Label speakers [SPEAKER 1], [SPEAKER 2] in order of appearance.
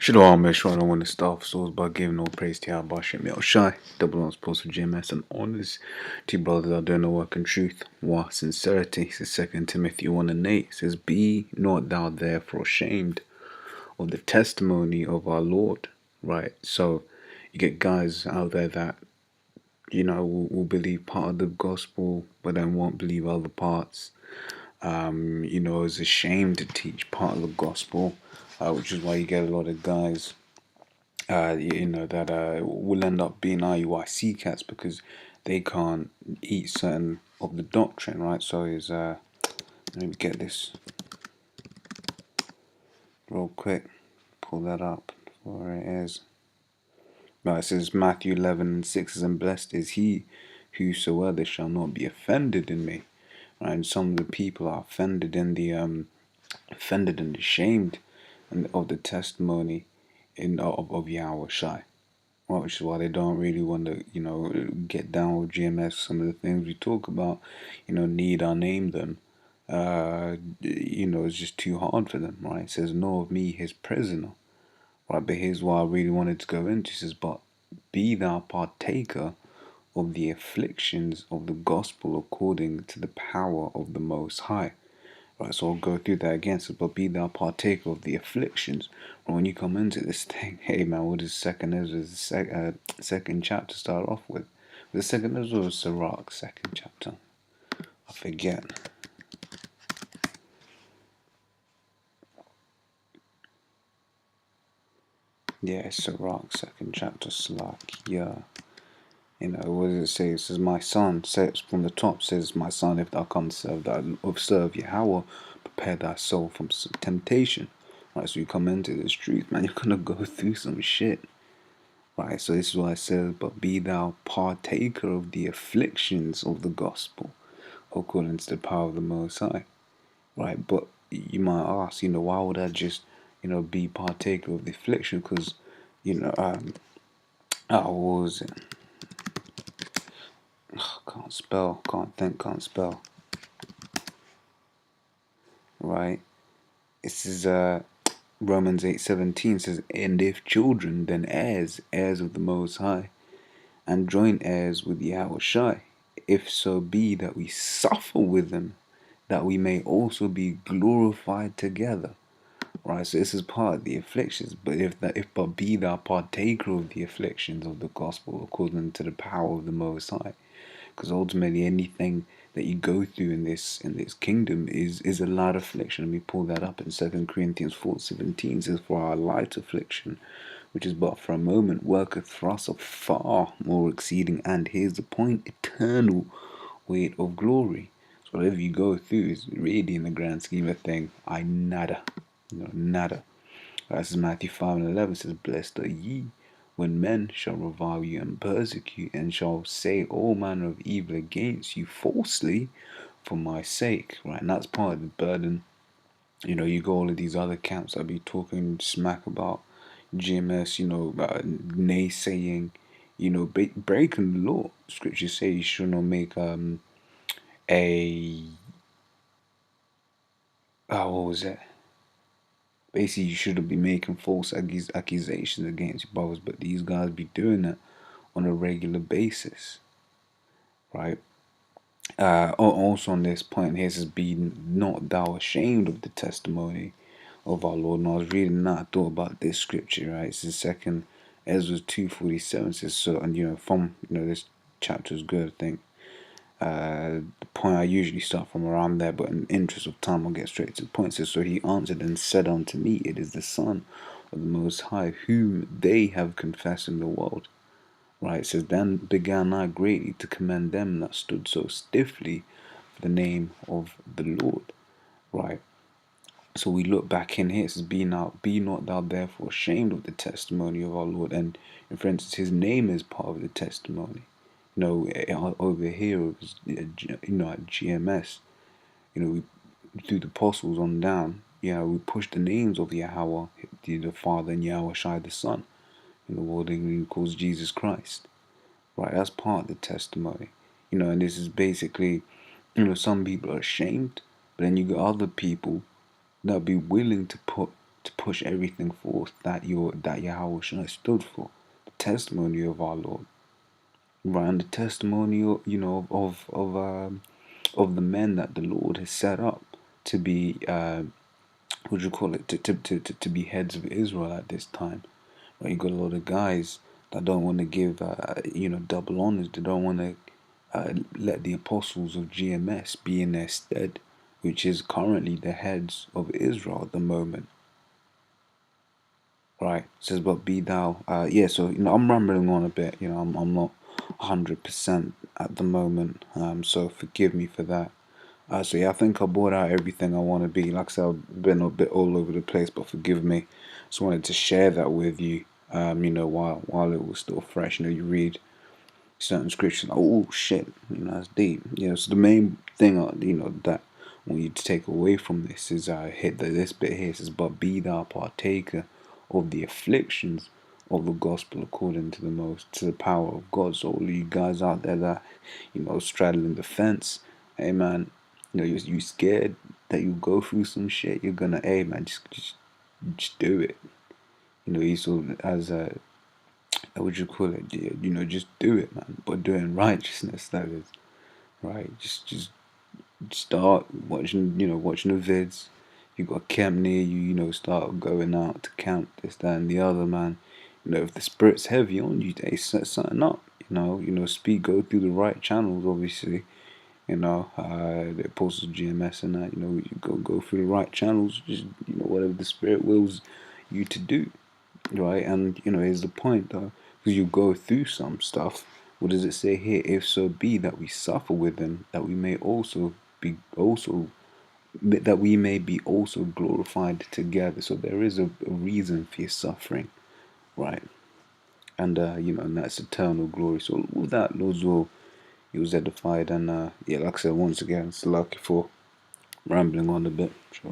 [SPEAKER 1] Shalom, make sure I don't want to start off souls by giving all praise to Yahweh Shemel Shai, double on supposed for GMS and honors to brothers that doing the work in truth, war, sincerity. Says 2 Timothy 1 and 8 says, be not thou therefore ashamed of the testimony of our Lord. Right, so you get guys out there that will believe part of the gospel but then won't believe other parts. Is ashamed to teach part of the gospel, which is why you get a lot of guys that will end up being IUIC cats because they can't eat certain of the doctrine, right? So let me get this real quick, pull that up where it is. Right, it says Matthew 11 and 6 says, and blessed is he whosoever shall not be offended in me. Right, and some of the people are offended and ashamed of the testimony of Yahweh Shai. Well, which is why they don't really want to, get down with GMS. Some of the things we talk about, need I name them? It's just too hard for them, right? It says, know of me, his prisoner. Right, but here's what I really wanted to go into. It says, but be thou partaker of the afflictions of the gospel according to the power of the Most High. Right, so I'll go through that again. So, but be thou partaker of the afflictions. Well, when you come into this thing, hey man, what is second chapter start off with? The second Ezra was Sirach, second chapter. I forget. Yeah, Sirach, second chapter, yeah. What does it say? It says, my son, says from the top, says, my son, if thou canst serve Yahweh, prepare thy soul from temptation. Right, so you come into this truth, man, you're gonna go through some shit. Right, so this is what I said, but be thou partaker of the afflictions of the gospel, according to the power of the Most High. Right, but you might ask, why would I just, be partaker of the affliction? Because, what was it? Can't spell, can't spell. Right, this is Romans 8:17 says, and if children, then heirs of the Most High, and joint heirs with Yahweh Shai, if so be that we suffer with them, that we may also be glorified together. Right, so this is part of the afflictions. But but be thou partaker of the afflictions of the gospel according to the power of the Most High, because ultimately anything that you go through in this kingdom is a light affliction. Let me pull that up in 2 Corinthians 4:17. It says, for our light affliction, which is but for a moment, worketh for us a far more exceeding, and here's the point, eternal weight of glory. So whatever you go through is really, in the grand scheme of things, nada. Nada. This is Matthew 5:11. Says, blessed are ye when men shall revile you and persecute, and shall say all manner of evil against you falsely for my sake. Right, and that's part of the burden. You go all of these other camps that be talking smack about GMS, naysaying, breaking the law. Scriptures say you should not make what was that? Basically, you shouldn't be making false accusations against your brothers, but these guys be doing that on a regular basis, right? Also on this point here, says, be not thou ashamed of the testimony of our Lord. And I was reading that, I thought about this scripture, right? It's the 2 Ezra 2:47 says, so, and from this chapter is good, I think. The point I usually start from around there, but in the interest of time I'll get straight to the point. It says, so he answered and said unto me, it is the Son of the Most High, whom they have confessed in the world. Right, it says, then began I greatly to commend them that stood so stiffly for the name of the Lord. Right, so we look back in here, it says, be not thou therefore ashamed of the testimony of our Lord. And for instance, his name is part of the testimony. Over here, at GMS, we, through the apostles on down, we push the names of Yahweh, the Father, and Yahweh Shai, the Son, in the world England calls Jesus Christ. Right, that's part of the testimony. And this is basically, some people are ashamed, but then you got other people that'll be willing to to push everything forth that Yahweh stood for, the testimony of our Lord, right, and the testimony, of the men that the Lord has set up to be what do you call it, to be heads of Israel at this time. Right, you got a lot of guys that don't want to give double honors. They don't want to let the apostles of GMS be in their stead, which is currently the heads of Israel at the moment. Right, it says, but be thou, so, I'm rambling on a bit, I'm not 100% at the moment, so forgive me for that. So yeah, I think I brought out everything I want to be. Like I said, I've been a bit all over the place, but forgive me. Just wanted to share that with you, while it was still fresh. You read certain scriptures, like, oh shit, that's deep. So the main thing, that I want you to take away from this is this bit here. It says, but be thou partaker of the afflictions of the gospel according to the power of God. So all you guys out there that, straddling the fence, hey man, you scared that you go through some shit, you're gonna, hey man, just do it. You sort of, as what would you call it? Just do it, man. But do it in righteousness, that is, right? Just start watching, watching the vids. You got a camp near you, start going out to camp, this, that, and the other, man. If the spirit's heavy on you, they set something up. Go through the right channels, obviously. The apostles GMS and that. You go through the right channels. Just whatever the spirit wills you to do, right? And here's the point, though, because you go through some stuff. What does it say here? If so be that we suffer with them, that we may be also glorified together. So there is a reason for your suffering, right? And and that's eternal glory. So with that, Lord's will, he was edified, and like I said, once again, it's lucky for rambling on a bit. Sure.